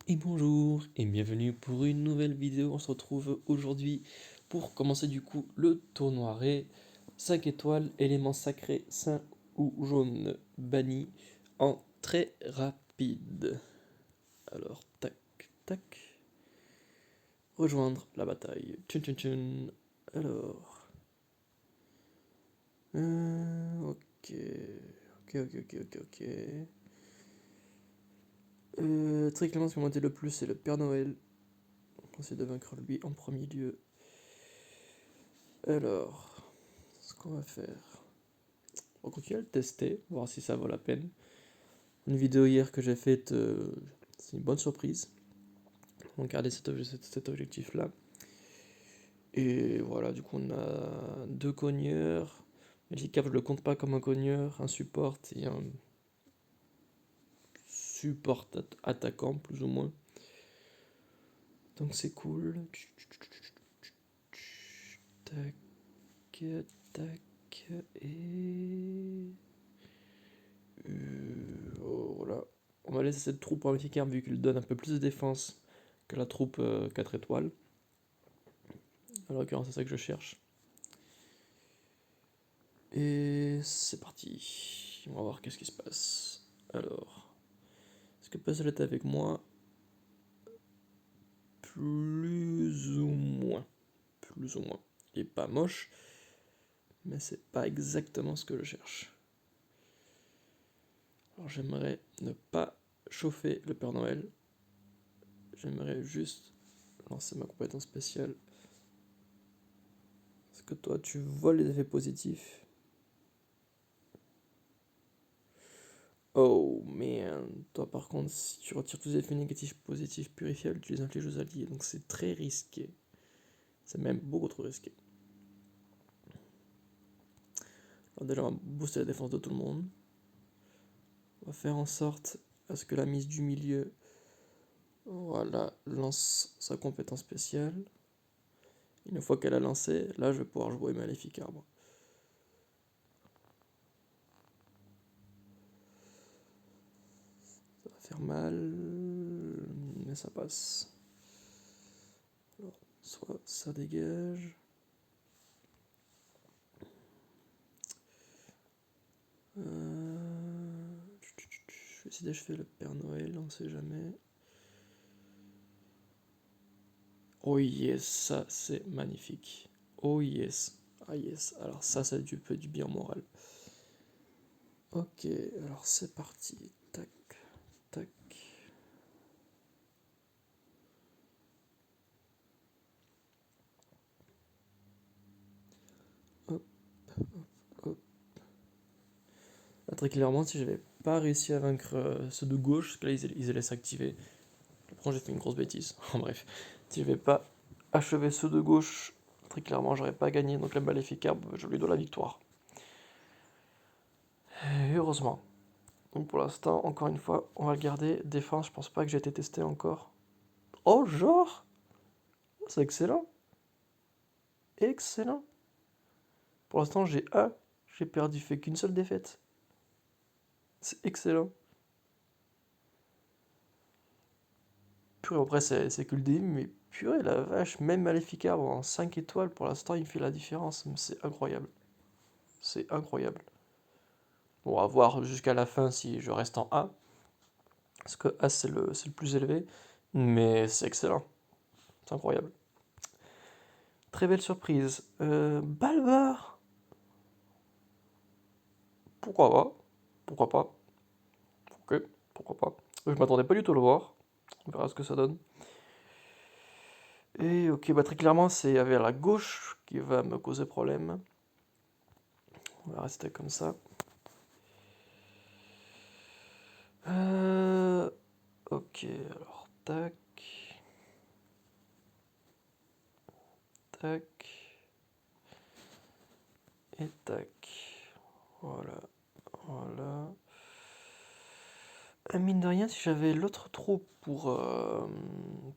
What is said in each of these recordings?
Et bonjour et bienvenue pour une nouvelle vidéo. On se retrouve aujourd'hui pour commencer du coup le tournoi Ré. 5 étoiles, éléments sacrés, saint ou jaune banni en très rapide. Alors, tac, tac. Rejoindre la bataille. Tchun tchun tchun. Alors. Ok. Ok. Très clairement, ce qui m'a monté le plus, c'est le Père Noël. On va essayer de vaincre lui en premier lieu. Alors, ce qu'on va faire. On va continuer à le tester, voir si ça vaut la peine. Une vidéo hier que j'ai faite, c'est une bonne surprise. On va garder cet objectif-là. Et voilà, du coup, on a deux cogneurs. Magicap, je le compte pas comme un cogneur, un support et un support attaquant, plus ou moins. Donc c'est cool. Tac, tac, et. Voilà. On va laisser cette troupe en Magikarp vu qu'il donne un peu plus de défense que la troupe 4 étoiles. En l'occurrence, c'est ça que je cherche. Et c'est parti. On va voir qu'est-ce qui se passe. Alors, est-ce que Puzzle est avec moi? Plus ou moins. Plus ou moins. Il est pas moche, mais c'est pas exactement ce que je cherche. Alors j'aimerais ne pas chauffer le Père Noël. J'aimerais juste lancer ma compétence spéciale. Est-ce que toi tu vois les effets positifs? Oh man, toi par contre, si tu retires tous les effets négatifs, positifs, purifiables, tu les infliges aux alliés, donc c'est très risqué. C'est même beaucoup trop risqué. Alors déjà, on va booster la défense de tout le monde. On va faire en sorte à ce que la mise du milieu, voilà, lance sa compétence spéciale. Une fois qu'elle a lancé, là je vais pouvoir jouer Maléfique Arbre. Ça va faire mal, mais ça passe. Alors, soit ça dégage. Je vais essayer d'achever le Père Noël, on sait jamais. Oh yes, ça c'est magnifique. Oh yes. Ah yes, alors ça du peu du bien moral. Ok, alors c'est parti. Tac, tac. Hop, hop. Là, très clairement, si j'avais pas réussi à vaincre ceux de gauche, parce que là ils allaient s'activer. Après j'ai fait une grosse bêtise. En bref, si j'avais pas achevé ceux de gauche, très clairement j'aurais pas gagné. Donc la Maléfique Arbre, je lui dois la victoire. Et heureusement. Donc pour l'instant, encore une fois, on va le garder. Défense, je pense pas que j'ai été testé encore. Oh, genre! C'est excellent. Excellent. Pour l'instant, j'ai perdu, fait qu'une seule défaite. C'est excellent. Purée, après, c'est que le début, mais purée, la vache, même Maléfica en 5 étoiles, pour l'instant, il fait la différence. C'est incroyable. C'est incroyable. Bon, à voir jusqu'à la fin si je reste en A. Parce que A, c'est le plus élevé. Mais c'est excellent. C'est incroyable. Très belle surprise. Balbar. Pourquoi pas? Pourquoi pas? Ok, pourquoi pas. Je m'attendais pas du tout à le voir. On verra ce que ça donne. Et ok, bah très clairement, c'est vers la gauche qui va me causer problème. On va rester comme ça. Ok, alors tac, tac, et tac. Voilà, voilà. Mine de rien, si j'avais l'autre troupe pour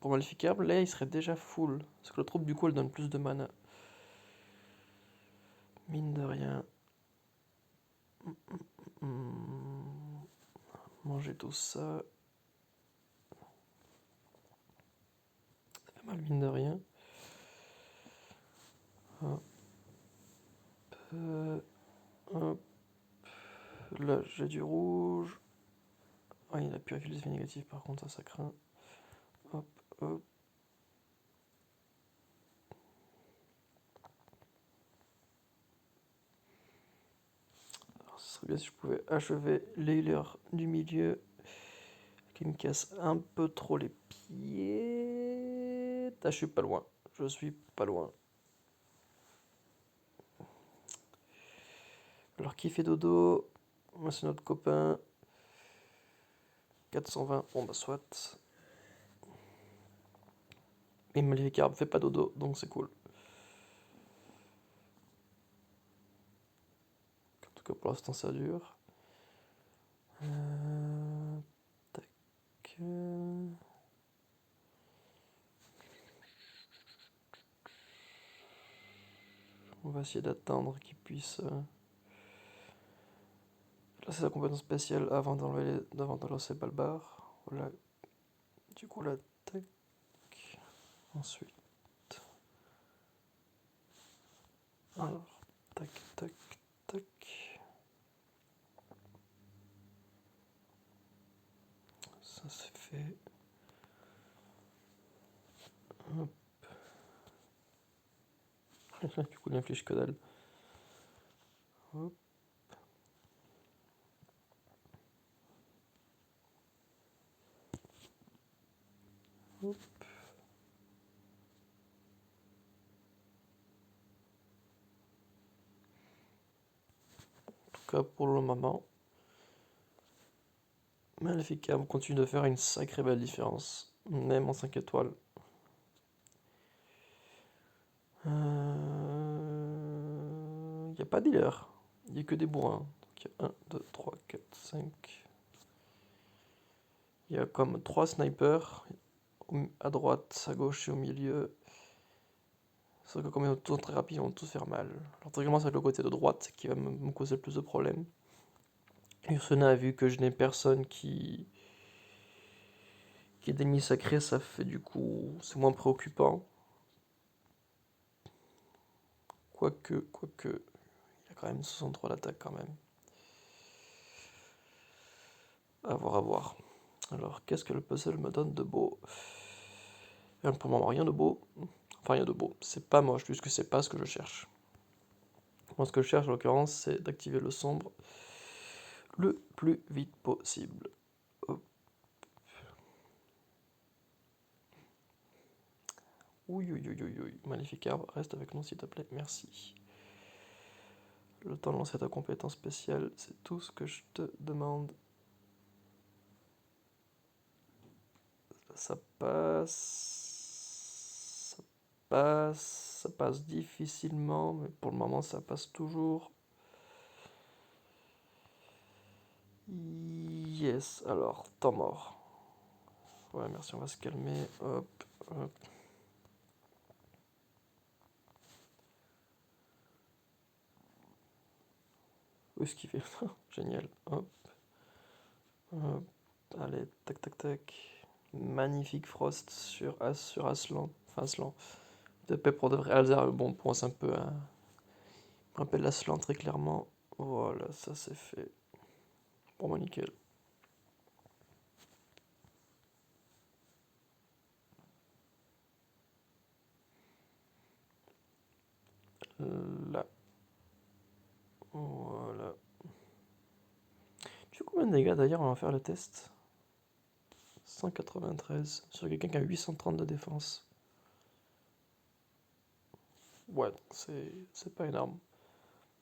Maleficable, là il serait déjà full. Parce que la troupe du coup elle donne plus de mana. Mine de rien. Manger tout ça. mine de rien. Hop, hop. Là, j'ai du rouge. Ah, il a purifié les effets négatifs, par contre, ça craint. Hop, hop. Alors, ce serait bien si je pouvais achever les healers du milieu qui me cassent un peu trop les pieds. Ah, je suis pas loin. Je suis pas loin. Alors, qui fait dodo? Moi, c'est notre copain. 420. Bon, bah, soit. Et Maleficarp fait pas dodo, donc c'est cool. En tout cas, pour l'instant, ça dure. Tac. On va essayer d'attendre qu'il puisse placer sa compétence spéciale avant d'avant de lancer Balbar. Voilà. Du coup, là, tac. Ensuite. Alors, tac, tac, tac. Ça c'est fait. Hop. Du coup, il inflige que dalle. Hop. Hop. En tout cas, pour le moment, Maleficam continue de faire une sacrée belle différence, même en 5 étoiles. Il n'y a pas d'healer, il n'y a que des bourrins. Donc il y a 1, 2, 3, 4, 5. Il y a comme 3 snipers à droite, à gauche et au milieu. Sauf que comme ils sont tous très rapides, ils vont tous faire mal. Alors directement c'est le côté de droite qui va me causer le plus de problèmes. Ursena a vu que je n'ai personne qui est d'ennemis sacrés, ça fait du coup, c'est moins préoccupant. Quoique, il y a quand même 63 d'attaque quand même. À voir, à voir. Alors, qu'est-ce que le puzzle me donne de beau? Pour le moment, rien de beau. Enfin, rien de beau. C'est pas moche, juste que c'est pas ce que je cherche. Moi, ce que je cherche en l'occurrence, c'est d'activer le sombre le plus vite possible. Hop. Oui, oui, oui, oui, oui. Magnifique arbre, reste avec nous s'il te plaît, merci. Le temps de lancer ta compétence spéciale, c'est tout ce que je te demande. Ça passe. Ça passe. Ça passe difficilement, mais pour le moment, ça passe toujours. Yes, alors, temps mort. Ouais, merci, on va se calmer. Hop, hop. Où est-ce qu'il fait? Génial. Hop, hop. Allez, tac, tac, tac. Magnifique Frost sur Aslan. Enfin, Aslan. De paix pour de vrai. Alzar, bon, pour moi, c'est un peu. On rappelle Aslan très clairement. Voilà, ça c'est fait. Pour moi, nickel. Là. Voilà. Tu sais combien de dégâts d'ailleurs on va faire le test? 193 sur quelqu'un qui a 830 de défense. Ouais, c'est pas énorme.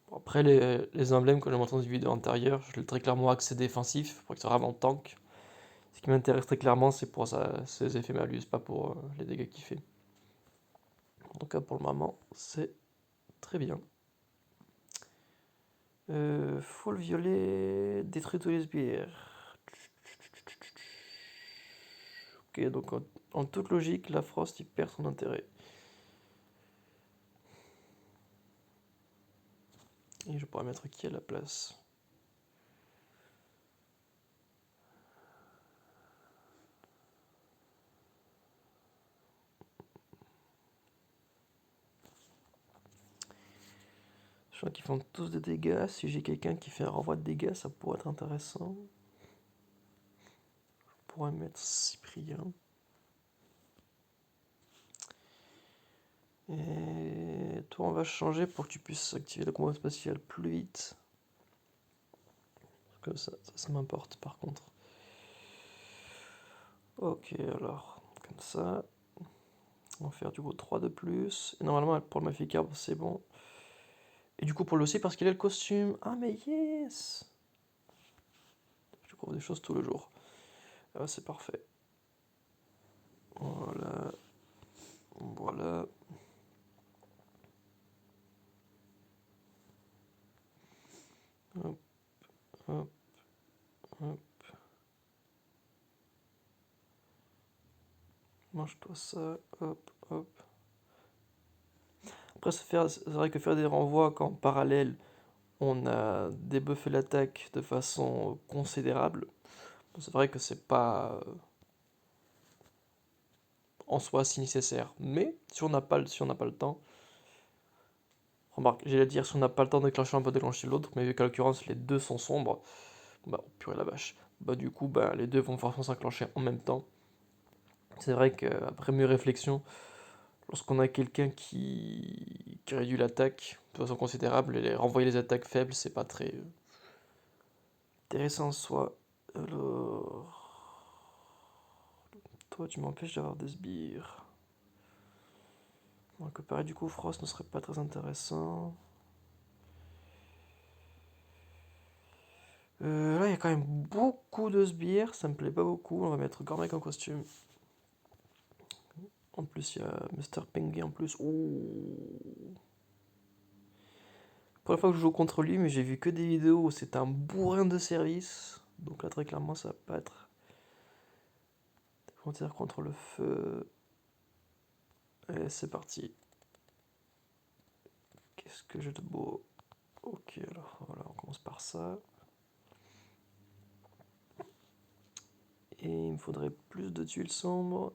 Bon, après, les emblèmes que j'ai montré dans une vidéo antérieure, je l'ai très clairement axé défensif pour qu'il soit vraiment tank. Ce qui m'intéresse très clairement, c'est pour ses effets malus, pas pour les dégâts qu'il fait. En tout cas, pour le moment, c'est très bien. Faut le violet, détruit tous les sbires. Ok, donc en toute logique, la Frost il perd son intérêt. Et je pourrais mettre qui à la place? crois qu'ils font tous des dégâts. Si j'ai quelqu'un qui fait un renvoi de dégâts, ça pourrait être intéressant. Je pourrais mettre Cyprien. Et toi, on va changer pour que tu puisses activer le combat spatial plus vite. Comme ça m'importe par contre. Ok, alors, comme ça. On va faire du coup 3 de plus. Et normalement, pour le Maficarbe, c'est bon. Et du coup, pour le aussi, parce qu'il a le costume. Ah, mais yes! Je découvre des choses tous les jours. Ah, c'est parfait. Voilà. Voilà. Hop, hop, hop. Mange-toi ça. Hop, hop. Après, c'est vrai que faire des renvois quand en parallèle, on a débuffé l'attaque de façon considérable. Bon, c'est vrai que c'est pas en soi si nécessaire. Mais si on n'a pas le temps, remarque, j'allais dire si on n'a pas le temps de déclencher un, on peut déclencher l'autre, mais vu qu'à l'occurrence les deux sont sombres, bah oh, purée la vache. Bah du coup, bah les deux vont forcément s'enclencher en même temps. C'est vrai qu'après mieux réflexion, lorsqu'on a quelqu'un qui réduit l'attaque de façon considérable, et renvoyer les attaques faibles, c'est pas très intéressant en soi. Alors, toi tu m'empêches d'avoir des sbires. Donc pareil, du coup, Frost ne serait pas très intéressant. Là, il y a quand même beaucoup de sbires, ça me plaît pas beaucoup. On va mettre Gormek en costume. En plus, il y a Mr. Penguin en plus. Ouh. Première fois que je joue contre lui, mais j'ai vu que des vidéos où c'est un bourrin de service. Donc là, très clairement, ça va pas être des frontières contre le feu. Allez, c'est parti. Qu'est-ce que j'ai de beau? Ok, alors voilà, on commence par ça. Et il me faudrait plus de tuiles sombres.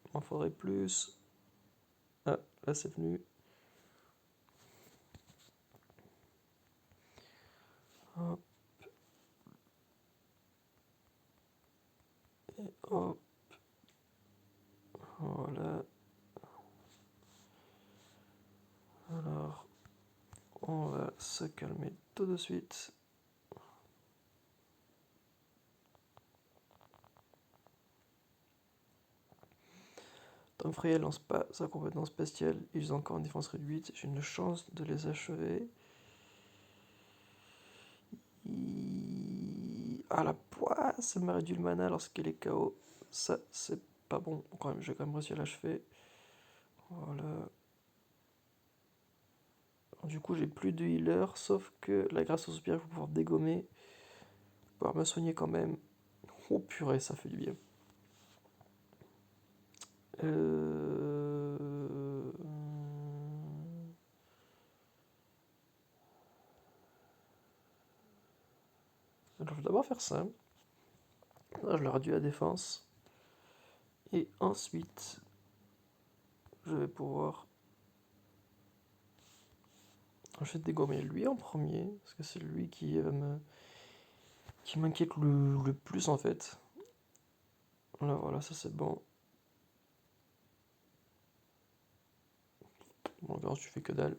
Il m'en faudrait plus. Ah, là c'est venu. Hop, et hop, voilà. Alors, on va se calmer tout de suite. Tant Freya lance pas sa compétence spéciale, ils ont encore une défense réduite, j'ai une chance de les achever. Ah la poisse, elle m'a réduit le mana lorsqu'elle est KO. Ça, c'est pas bon. Quand même, j'ai quand même réussi à l'achever. Voilà. Du coup, j'ai plus de healer, sauf que là, grâce au soupir, je vais pouvoir dégommer. Pouvoir me soigner quand même. Oh purée, ça fait du bien. Euh... Alors, je vais d'abord faire ça. Là, je leur réduis la défense. Et ensuite, je vais pouvoir. Je vais dégommer lui en premier, parce que c'est lui qui m'inquiète le plus en fait. Là, voilà, ça c'est bon. Bon, alors tu fais que dalle.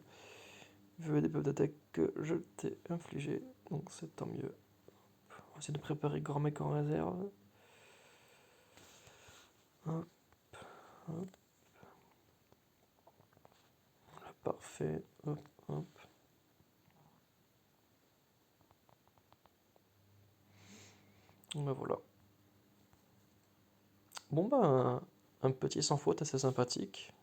Vu des buffs d'attaque que je t'ai infligé, donc c'est tant mieux. On va essayer de préparer grand mec en réserve. Hop, hop. Là, parfait. Hop, hop. Ben voilà. Bon ben, un petit sans faute assez sympathique.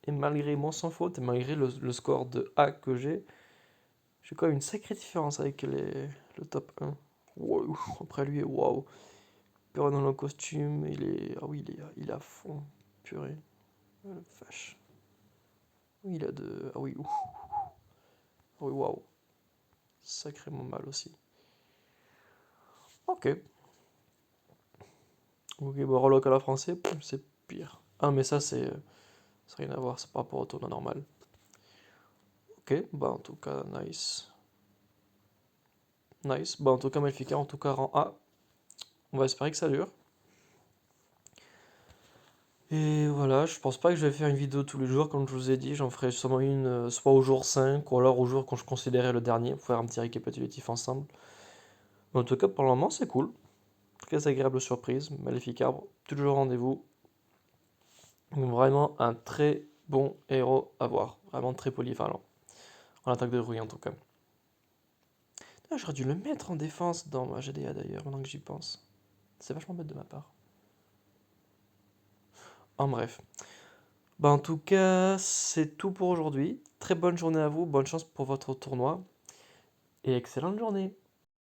Et malgré mon sans faute, et malgré le score de A que j'ai quand même une sacrée différence avec le top 1. Wow. Après lui, waouh. Purée dans le costume, il est. Ah oui, il est à fond. Purée. Oh, la vache. Oui, il a de. Ah oui, ouf. Ah oui, waouh. Sacrément mal aussi. Ok. Ok, bon, reloc à la français, c'est pire. Ah, mais ça, c'est. Ça n'a rien à voir, c'est par rapport au tournoi normal. Ok, bah en tout cas, nice. Nice. Bah en tout cas, Malfika, en tout cas, rang A. On va espérer que ça dure. Et voilà, je pense pas que je vais faire une vidéo tous les jours, comme je vous ai dit. J'en ferai sûrement une, soit au jour 5 ou alors au jour quand je considérais le dernier, pour faire un petit récapitulatif ensemble. Mais en tout cas, pour le moment, c'est cool. Très agréable surprise. Maléfique Arbre, toujours au rendez-vous. Vraiment un très bon héros à voir. Vraiment très polyvalent. En attaque de rouille en tout cas. Ah, j'aurais dû le mettre en défense dans ma GDA d'ailleurs, maintenant que j'y pense. C'est vachement bête de ma part. En bref. Bah en tout cas, c'est tout pour aujourd'hui. Très bonne journée à vous, bonne chance pour votre tournoi et excellente journée.